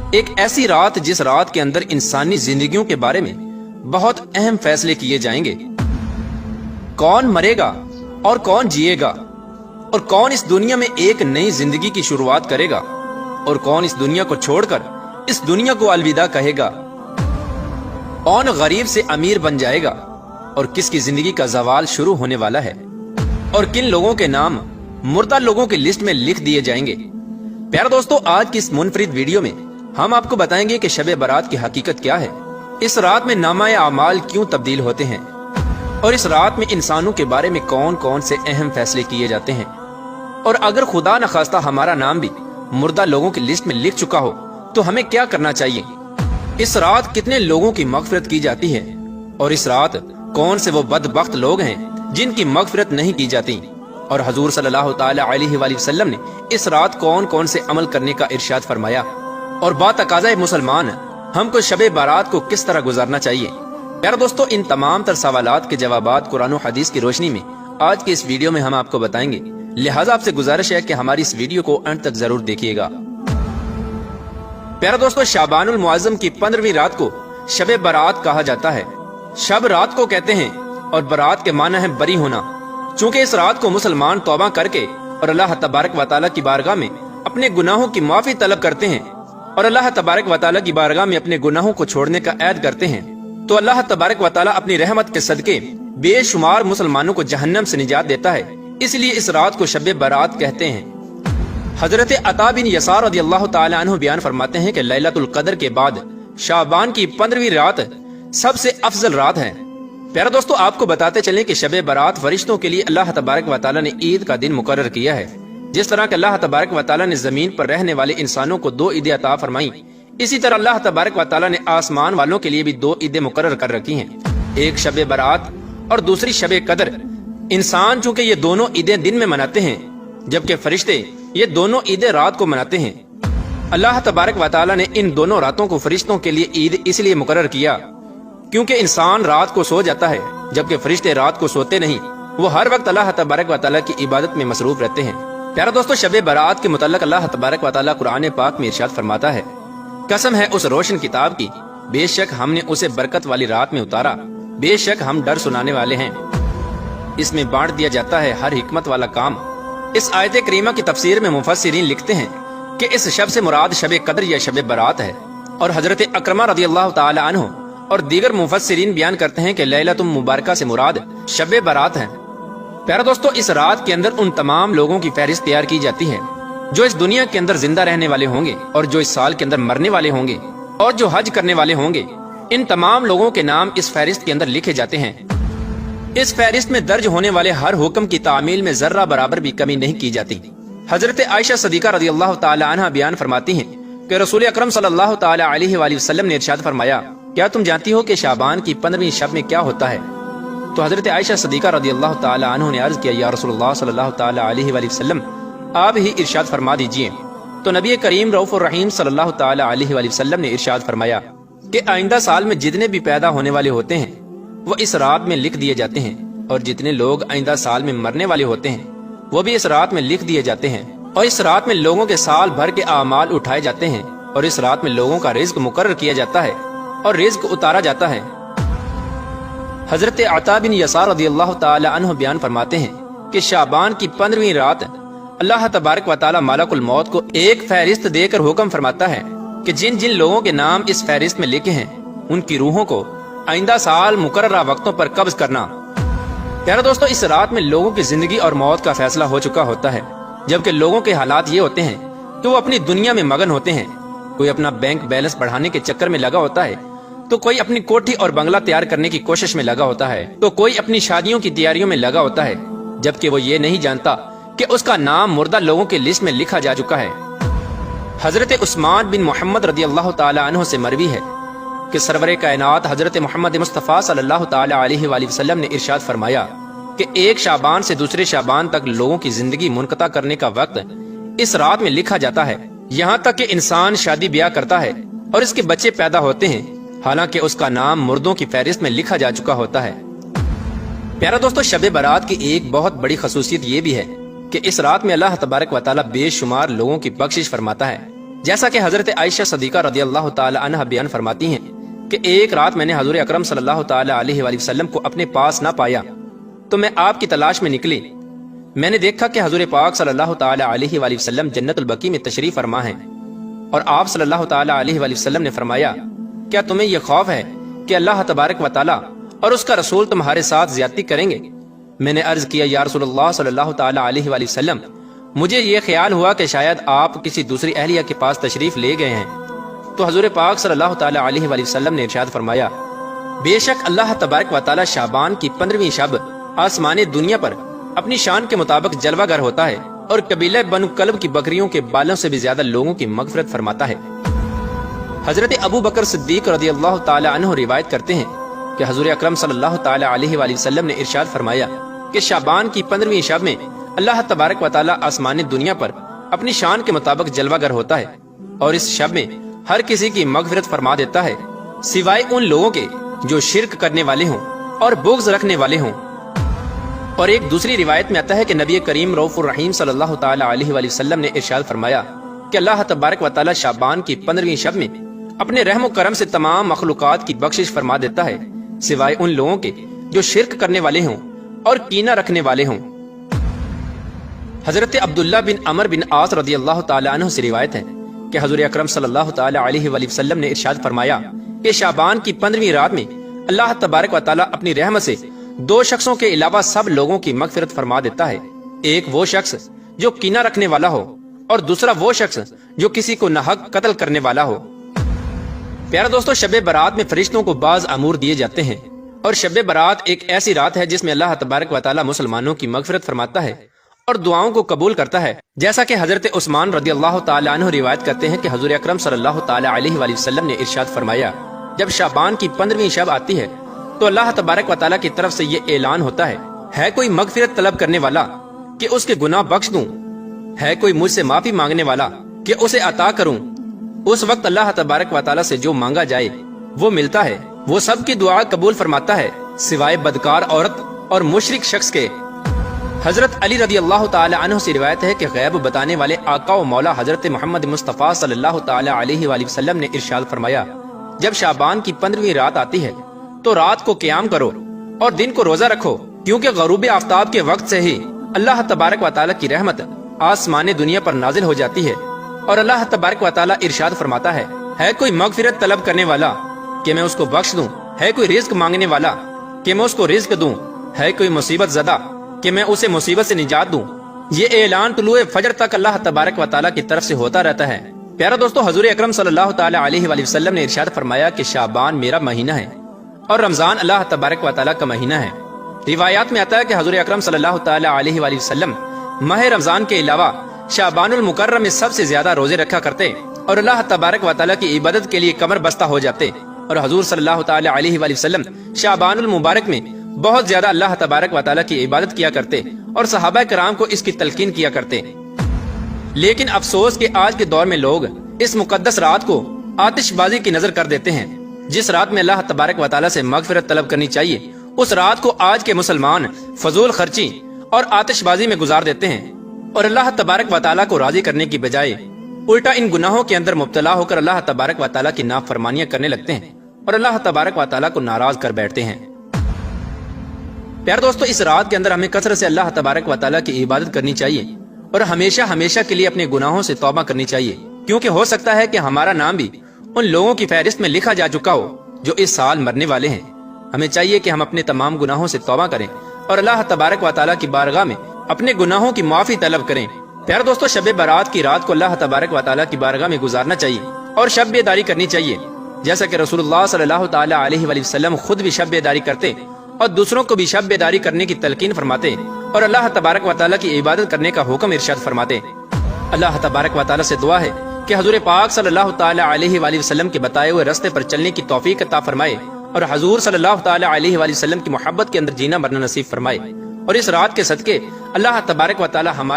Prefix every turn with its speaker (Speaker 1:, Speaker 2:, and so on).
Speaker 1: ایک ایسی رات جس رات کے اندر انسانی زندگیوں کے بارے میں بہت اہم فیصلے کیے جائیں گے۔ کون مرے گا اور کون جیے گا، اور کون اس دنیا میں ایک نئی زندگی کی شروعات کرے گا، اور کون اس دنیا کو چھوڑ کر اس دنیا کو الوداع کہے گا۔ کون غریب سے امیر بن جائے گا، اور کس کی زندگی کا زوال شروع ہونے والا ہے، اور کن لوگوں کے نام مردہ لوگوں کی لسٹ میں لکھ دیے جائیں گے۔ پیارے دوستو، آج کی اس منفرد ویڈیو میں ہم آپ کو بتائیں گے کہ شب برات کی حقیقت کیا ہے، اس رات میں نامہ اعمال کیوں تبدیل ہوتے ہیں، اور اس رات میں انسانوں کے بارے میں کون کون سے اہم فیصلے کیے جاتے ہیں، اور اگر خدا نخواستہ ہمارا نام بھی مردہ لوگوں کی لسٹ میں لکھ چکا ہو تو ہمیں کیا کرنا چاہیے۔ اس رات کتنے لوگوں کی مغفرت کی جاتی ہے، اور اس رات کون سے وہ بدبخت لوگ ہیں جن کی مغفرت نہیں کی جاتی، اور حضور صلی اللہ تعالی علیہ وآلہ وسلم نے اس رات کون کون سے عمل کرنے کا ارشاد فرمایا، اور باتقاضۂ مسلمان ہم کو شب بارات کو کس طرح گزارنا چاہیے۔ پیارے دوستو، ان تمام تر سوالات کے جوابات قرآن و حدیث کی روشنی میں آج کے اس ویڈیو میں ہم آپ کو بتائیں گے، لہٰذا آپ سے گزارش ہے کہ ہماری اس ویڈیو کو انت تک ضرور دیکھیے گا۔ پیارے دوستو، شعبان المعظم کی 15ویں رات کو شب برات کہا جاتا ہے۔ شب رات کو کہتے ہیں، اور برات کے معنی ہے بری ہونا، چونکہ اس رات کو مسلمان توبہ کر کے اور اللہ تبارک و تعالیٰ کی بارگاہ میں اپنے گناہوں کی معافی طلب کرتے ہیں، اور اللہ تبارک و تعالیٰ کی بارگاہ میں اپنے گناہوں کو چھوڑنے کا عہد کرتے ہیں، تو اللہ تبارک و تعالیٰ اپنی رحمت کے صدقے بے شمار مسلمانوں کو جہنم سے نجات دیتا ہے، اس لیے اس رات کو شب برات کہتے ہیں۔ حضرت عطا بن یسار رضی اللہ تعالی عنہ بیان فرماتے ہیں کہ لیلۃ القدر کے بعد شعبان کی 15ویں رات سب سے افضل رات ہے۔ پیارے دوستو، آپ کو بتاتے چلیں کہ شب برات فرشتوں کے لیے اللہ تبارک و تعالیٰ نے عید کا دن مقرر کیا ہے۔ جس طرح کہ اللہ تبارک و تعالیٰ نے زمین پر رہنے والے انسانوں کو 2 عیدیں عطا فرمائیں، اسی طرح اللہ تبارک و تعالیٰ نے آسمان والوں کے لیے بھی 2 عیدیں مقرر کر رکھی ہیں، ایک شب برات اور دوسری شب قدر۔ انسان چونکہ یہ دونوں عیدیں دن میں مناتے ہیں، جبکہ فرشتے یہ دونوں عیدیں رات کو مناتے ہیں۔ اللہ تبارک و تعالیٰ نے ان دونوں راتوں کو فرشتوں کے لیے عید اس لیے مقرر کیا کیونکہ انسان رات کو سو جاتا ہے، جبکہ فرشتے رات کو سوتے نہیں، وہ ہر وقت اللہ تبارک و تعالیٰ کی عبادت میں مصروف رہتے ہیں۔ پیارے دوستو، شب برات کے متعلق اللہ تبارک و تعالیٰ قرآن پاک میں ارشاد فرماتا ہے، قسم ہے اس روشن کتاب کی، بے شک ہم نے اسے برکت والی رات میں اتارا، بے شک ہم ڈر سنانے والے ہیں، اس میں بانٹ دیا جاتا ہے ہر حکمت والا کام۔ اس آیت کریمہ کی تفسیر میں مفسرین لکھتے ہیں کہ اس شب سے مراد شب قدر یا شب برات ہے، اور حضرت اکرمہ رضی اللہ تعالی عنہ اور دیگر مفسرین بیان کرتے ہیں کہ لیلۃ مبارکہ سے مراد شب برات ہے۔ پیارے دوستو، اس رات کے اندر ان تمام لوگوں کی فہرست تیار کی جاتی ہے جو اس دنیا کے اندر زندہ رہنے والے ہوں گے، اور جو اس سال کے اندر مرنے والے ہوں گے، اور جو حج کرنے والے ہوں گے۔ ان تمام لوگوں کے نام اس فہرست کے اندر لکھے جاتے ہیں۔ اس فہرست میں درج ہونے والے ہر حکم کی تعمیل میں ذرہ برابر بھی کمی نہیں کی جاتی۔ حضرت عائشہ صدیقہ رضی اللہ تعالی عنہ بیان فرماتی ہیں کہ رسول اکرم صلی اللہ تعالی علیہ وآلہ وسلم نے ارشاد فرمایا، کیا تم جانتی ہو کہ شعبان کی 15ویں شب میں کیا ہوتا ہے؟ تو حضرت عائشہ صدیقہ رضی اللہ تعالی عنہ نے عرض کیا، یا رسول اللہ صلی اللہ تعالی علیہ وآلہ وسلم، آپ ہی ارشاد فرما دیجئے۔ تو نبی کریم رؤوف الرحیم صلی اللہ تعالی علیہ وآلہ وسلم نے ارشاد فرمایا کہ آئندہ سال میں جتنے بھی پیدا ہونے والے ہوتے ہیں وہ اس رات میں لکھ دیے جاتے ہیں، اور جتنے لوگ آئندہ سال میں مرنے والے ہوتے ہیں وہ بھی اس رات میں لکھ دیے جاتے ہیں، اور اس رات میں لوگوں کے سال بھر کے اعمال اٹھائے جاتے ہیں، اور اس رات میں لوگوں کا رزق مقرر کیا جاتا ہے اور رزق اتارا جاتا ہے۔ حضرت عطا بن یسار رضی اللہ تعالی عنہ بیان فرماتے ہیں کہ شعبان کی 15ویں رات اللہ تبارک و تعالی ملک الموت کو ایک فہرست دے کر حکم فرماتا ہے کہ جن جن لوگوں کے نام اس فہرست میں لکھے ہیں ان کی روحوں کو آئندہ سال مقررہ وقتوں پر قبض کرنا۔ پیارے دوستو، اس رات میں لوگوں کی زندگی اور موت کا فیصلہ ہو چکا ہوتا ہے، جبکہ لوگوں کے حالات یہ ہوتے ہیں کہ وہ اپنی دنیا میں مگن ہوتے ہیں۔ کوئی اپنا بینک بیلنس بڑھانے کے چکر میں لگا ہوتا ہے، تو کوئی اپنی کوٹھی اور بنگلہ تیار کرنے کی کوشش میں لگا ہوتا ہے، تو کوئی اپنی شادیوں کی تیاریوں میں لگا ہوتا ہے، جبکہ وہ یہ نہیں جانتا کہ اس کا نام مردہ لوگوں کی لسٹ میں لکھا جا چکا ہے۔ حضرت عثمان بن محمد رضی اللہ تعالی عنہ سے مروی ہے کہ سرور کائنات حضرت محمد مصطفیٰ صلی اللہ تعالی علیہ وآلہ وسلم نے ارشاد فرمایا کہ ایک شعبان سے دوسرے شعبان تک لوگوں کی زندگی منقطع کرنے کا وقت اس رات میں لکھا جاتا ہے، یہاں تک کہ انسان شادی بیاہ کرتا ہے اور اس کے بچے پیدا ہوتے ہیں، حالانکہ اس کا نام مردوں کی فہرست میں لکھا جا چکا ہوتا ہے۔ پیارا دوستو، شب برات کی ایک بہت بڑی خصوصیت یہ بھی ہے کہ اس رات میں اللہ تبارک و تعالیٰ بے شمار لوگوں کی بخشش فرماتا ہے، جیسا کہ حضرت عائشہ صدیقہ رضی اللہ تعالی عنہ بیان فرماتی ہیں کہ ایک رات میں نے حضور اکرم صلی اللہ تعالی علیہ وآلہ وسلم کو اپنے پاس نہ پایا تو میں آپ کی تلاش میں نکلی۔ میں نے دیکھا کہ حضور پاک صلی اللہ تعالی علیہ وآلہ وسلم جنت البقیع میں تشریف فرما ہیں، اور آپ صلی اللہ تعالی علیہ وآلہ وسلم نے فرمایا، کیا تمہیں یہ خوف ہے کہ اللہ تبارک و تعالی اور اس کا رسول تمہارے ساتھ زیادتی کریں گے؟ میں نے عرض کیا، یا رسول اللہ صلی اللہ تعالی علیہ وآلہ وسلم، مجھے یہ خیال ہوا کہ شاید آپ کسی دوسری اہلیہ کے پاس تشریف لے گئے ہیں۔ تو حضور پاک صلی اللہ تعالی علیہ وآلہ وسلم نے ارشاد فرمایا، بے شک اللہ تبارک و تعالی شعبان کی 15ویں شب آسمان دنیا پر اپنی شان کے مطابق جلوہ گر ہوتا ہے اور قبیلہ بنو کلب کی بکریوں کے بالوں سے بھی زیادہ لوگوں کی مغفرت فرماتا ہے۔ حضرت ابو بکر صدیق رضی اللہ تعالی عنہ روایت کرتے ہیں کہ حضور اکرم صلی اللہ تعالی علیہ وآلہ وسلم نے ارشاد فرمایا کہ شعبان کی 15ویں شب میں اللہ تبارک و تعالی آسمان دنیا پر اپنی شان کے مطابق جلوہ گر ہوتا ہے، اور اس شب میں ہر کسی کی مغفرت فرما دیتا ہے سوائے ان لوگوں کے جو شرک کرنے والے ہوں اور بغض رکھنے والے ہوں۔ اور ایک دوسری روایت میں آتا ہے کہ نبی کریم رؤوف الرحیم صلی اللہ تعالی علیہ وآلہ وسلم نے ارشاد فرمایا کہ اللہ تبارک و تعالی شعبان کی 15ویں شب میں اپنے رحم و کرم سے تمام مخلوقات کی بخشش فرما دیتا ہے سوائے ان لوگوں کے جو شرک کرنے والے ہوں اور کینہ رکھنے والے ہوں۔ حضرت عبداللہ بن عمر بن عاص رضی اللہ تعالی عنہ سے روایت ہے کہ حضور اکرم صلی اللہ تعالی علیہ وآلہ وسلم نے ارشاد فرمایا کہ شعبان کی 15ویں رات میں اللہ تبارک و تعالی اپنی رحمت سے 2 شخصوں کے علاوہ سب لوگوں کی مغفرت فرما دیتا ہے، ایک وہ شخص جو کینہ رکھنے والا ہو اور دوسرا وہ شخص جو کسی کو ناحق قتل کرنے والا ہو۔ پیارا دوستو، شب برات میں فرشتوں کو بعض امور دیے جاتے ہیں، اور شب برات ایک ایسی رات ہے جس میں اللہ تبارک و تعالی مسلمانوں کی مغفرت فرماتا ہے اور دعاؤں کو قبول کرتا ہے، جیسا کہ حضرت عثمان رضی اللہ تعالی عنہ روایت کرتے ہیں کہ حضور اکرم صلی اللہ تعالی علیہ وآلہ وسلم نے ارشاد فرمایا، جب شعبان کی 15ویں شب آتی ہے تو اللہ تبارک و تعالی کی طرف سے یہ اعلان ہوتا ہے کوئی مغفرت طلب کرنے والا کہ اس کے گناہ بخش دوں، ہے کوئی مجھ سے معافی مانگنے والا کہ اسے عطا کروں۔ اس وقت اللہ تبارک و تعالی سے جو مانگا جائے وہ ملتا ہے، وہ سب کی دعا قبول فرماتا ہے سوائے بدکار عورت اور مشرک شخص کے۔ حضرت علی رضی اللہ تعالی عنہ سے روایت ہے کہ غیب بتانے والے آقا و مولا حضرت محمد مصطفیٰ صلی اللہ تعالی علیہ وآلہ وسلم نے ارشاد فرمایا، جب شعبان کی 15ویں رات آتی ہے تو رات کو قیام کرو اور دن کو روزہ رکھو، کیونکہ غروب آفتاب کے وقت سے ہی اللہ تبارک و تعالی کی رحمت آسمان دنیا پر نازل ہو جاتی ہے، اور اللہ تبارک و تعالی ارشاد فرماتا ہے کوئی مغفرت طلب کرنے والا کہ میں اس کو بخش دوں، ہے کوئی رزق مانگنے والا کہ میں اس کو رزق دوں، ہے کوئی مصیبت زدہ کہ میں اسے مصیبت سے نجات دوں۔ یہ اعلان طلوع فجر تک اللہ تبارک و تعالی کی طرف سے ہوتا رہتا ہے۔ پیارا دوستو، حضور اکرم صلی اللہ تعالی علیہ وآلہ وسلم نے ارشاد فرمایا کہ شعبان میرا مہینہ ہے اور رمضان اللہ تبارک و تعالی کا مہینہ ہے۔ روایات میں آتا ہے کہ حضور اکرم صلی اللہ تعالی علیہ وآلہ وسلم ماہ رمضان کے علاوہ شعبان المکرم میں سب سے زیادہ روزے رکھا کرتے اور اللہ تبارک و تعالی کی عبادت کے لیے کمر بستہ ہو جاتے، اور حضور صلی اللہ تعالی علیہ وآلہ وسلم شعبان المبارک میں بہت زیادہ اللہ تبارک و تعالی کی عبادت کیا کرتے اور صحابہ کرام کو اس کی تلقین کیا کرتے۔ لیکن افسوس کہ آج کے دور میں لوگ اس مقدس رات کو آتش بازی کی نظر کر دیتے ہیں۔ جس رات میں اللہ تبارک و تعالی سے مغفرت طلب کرنی چاہیے، اس رات کو آج کے مسلمان فضول خرچی اور آتش بازی میں گزار دیتے ہیں، اور اللہ تبارک و تعالی کو راضی کرنے کی بجائے الٹا ان گناہوں کے اندر مبتلا ہو کر اللہ تبارک و تعالی کی نافرمانیاں کرنے لگتے ہیں اور اللہ تبارک و تعالی کو ناراض کر بیٹھتے ہیں۔ پیارے دوستو، اس رات کے اندر ہمیں کثرت سے اللہ تبارک و تعالی کی عبادت کرنی چاہیے اور ہمیشہ ہمیشہ کے لیے اپنے گناہوں سے توبہ کرنی چاہیے، کیونکہ ہو سکتا ہے کہ ہمارا نام بھی ان لوگوں کی فہرست میں لکھا جا چکا ہو جو اس سال مرنے والے ہیں۔ ہمیں چاہیے کہ ہم اپنے تمام گناہوں سے توبہ کریں اور اللہ تبارک و تعالی کی بارگاہ میں اپنے گناہوں کی معافی طلب کریں۔ پیارے دوستو، شب برات کی رات کو اللہ تبارک و تعالی کی بارگاہ میں گزارنا چاہیے اور شب بیداری کرنی چاہیے، جیسا کہ رسول اللہ صلی اللہ تعالی علیہ وآلہ وسلم خود بھی شب بیداری کرتے اور دوسروں کو بھی شب بیداری کرنے کی تلقین فرماتے اور اللہ تبارک و تعالی کی عبادت کرنے کا حکم ارشاد فرماتے۔ اللہ تبارک و تعالی سے دعا ہے کہ حضور پاک صلی اللہ تعالی علیہ وآلہ وسلم کے بتائے ہوئے راستے پر چلنے کی توفیق عطا فرمائے اور حضور صلی اللہ تعالی علیہ وآلہ وسلم کی محبت کے اندر جینا مرنا نصیب فرمائے، اور اس رات کے صدقے اللہ تبارک و تعالی ہمارے